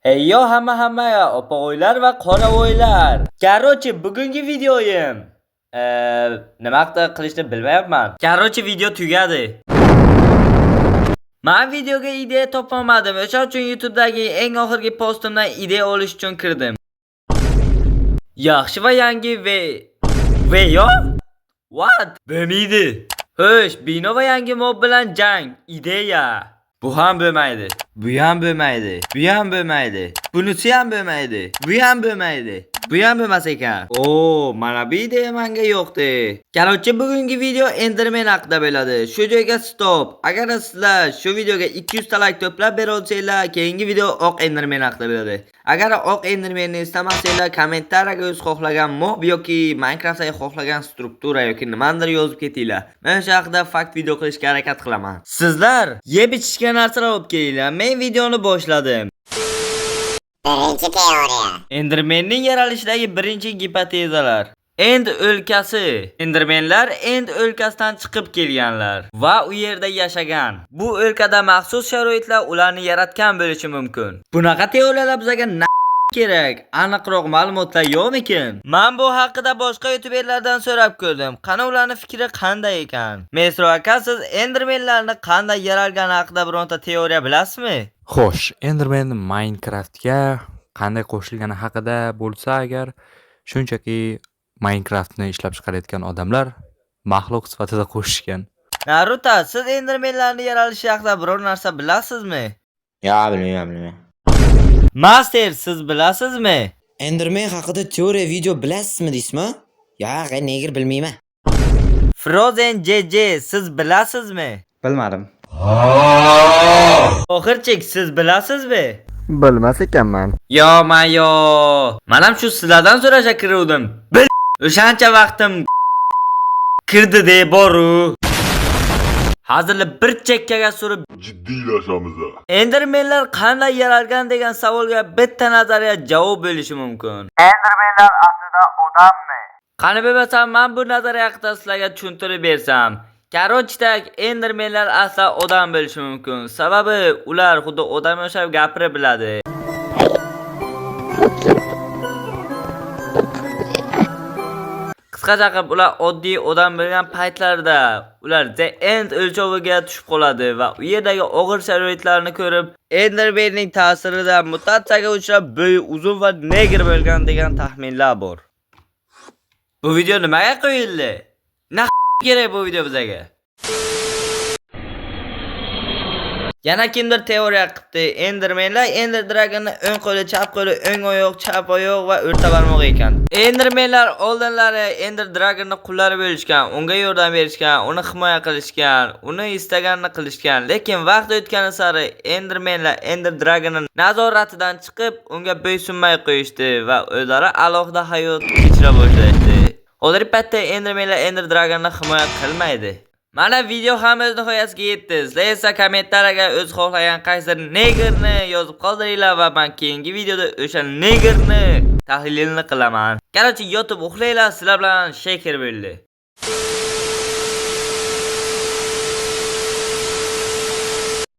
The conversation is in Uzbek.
Eyyo hammaga opa-o'ylar va qoravoylar. Короче, bugungi videoyim nima qilishni bilmayapman. Короче, video tugadi. Men videoga ideya topolmadim. O'sha uchun YouTube'dagi eng oxirgi postimdan ideya olish uchun kirdim. Yaxshi va yangi yo? What? Bo'lmaydi. Xo'sh, bino va yangi mob bilan jang. Ideya. Bu ham bo'lmaydi. Bu ham bo'lmaydi. Bu ham bo'lmaydi. Bunisi ham bo'lmaydi. Bu ham bo'lmaydi. Bu ham bo'lmas ekan. Mana bu ideya menga yo'qdi. Короче, bugungi video Enderman haqida bo'ladi. Shu joyga stop. Agar sizlar shu videoga 200 ta like to'plab bera olsanglar, keyingi video oq Enderman haqida bo'ladi. Agar oq Endermanni istamasanglar, kommentariyaga o'z xohlagan mob yoki Minecraftdagi xohlagan struktura yoki nimadir yozib ketinglar. Men o'sha haqida fakt video qilishga harakat qilaman. Sizlar yeb ichishga narsalar olib kelinglar. Men videoni boshladim. Birinchi teoriya. Endermanning yaralishidagi birinchi gipotezalar. End o'lkasi. Endermanlar End o'lkasidan chiqib kelganlar va u yerda yashagan. Bu o'lkada maxsus sharoitlar ularni yaratgan bo'lishi mumkin. Bunaqa teoriyalar bizga kerak. Aniqroq ma'lumotlar yo'qmikin? Men bu haqida boshqa youtuberlardan so'rab ko'rdim. Qani ularning fikri qanday ekan? Mesro aka, siz Endermanlarni qanday yaralgani haqida bironta teoriya bilasizmi? Xo'sh, Enderman Minecraftga qanday qo'shilgani haqida bo'lsa agar, shunchaki Minecraftni ishlab chiqarayotgan odamlar maxluq sifatida qo'shishgan. Naruto, siz Endermanlarning yaralishi haqida biror narsa bilasizmi? Yo, bilmayman. Master, siz bilasizmi? Enderman haqida teoriya video bilasizmi deysizmi? Yo'q, nega bilmayman. Frozen JJ, siz bilasizmi? Bilmadim. Oxirchik, siz bilasizmi? Bilmas ekanman. Yo. Men ham shu sizlardan so'rashga kiruvdim. O'shancha vaqtim kirdi deb boru. Hozir bir chekkaga surib jiddiylashamiz. Endermanlar qanday yaralgan degan savolga bitta nazariya javob bo'lishi mumkin. Endermanlar aslida odammi? Qani bo'lmasa men bu nazariya haqida sizlarga tushuntirib bersam. Короче, Endermanlar asla odam bo'lishi mumkin. Sababi ular xuddi odam o'xshab gapira biladi. Qisqacha qilib, ular oddiy odam bo'lgan paytlarda ular The End o'lchoviga tushib qoladi va u yerdagi og'ir sharoitlarni ko'rib, Endermanning ta'sirida mutatsiyaga uchrab, bo'yi uzun va negr bo'lgan degan taxminlar bor. Bu video nimaga qo'yildi? Kerak bu video bizga. Yana kimdir teoriya qilibdi. Endermanlar Ender Dragonning o'ng qo'li, chap qo'li, o'ng oyoq, chap oyoq va o'rta barmoq ekan. Endermanlar oldinlari Ender Dragonning qullari bo'lishgan, unga yordam berishgan, uni himoya qilishgan, uni istaganini qilishgan. Lekin vaqt o'tgani sari Endermanlar Ender Dragonning nazoratidan chiqib, unga bo'ysunmay qo'yishdi va o'zlari alohida hayot kechira boshlashdi. Hozir paytda Endermanlar Ender Dragonni himoya qilmaydi. Mana video ham o'z nihoyasiga yetdi. Sizlar esa kommentariyaga o'z xohlagan qaysi negerni yozib qoldiringlar va men keyingi videoda o'sha negerni tahlilini qilaman. Короче, YouTube uxlaylar, sizlar bilan Shaker bo'ldi.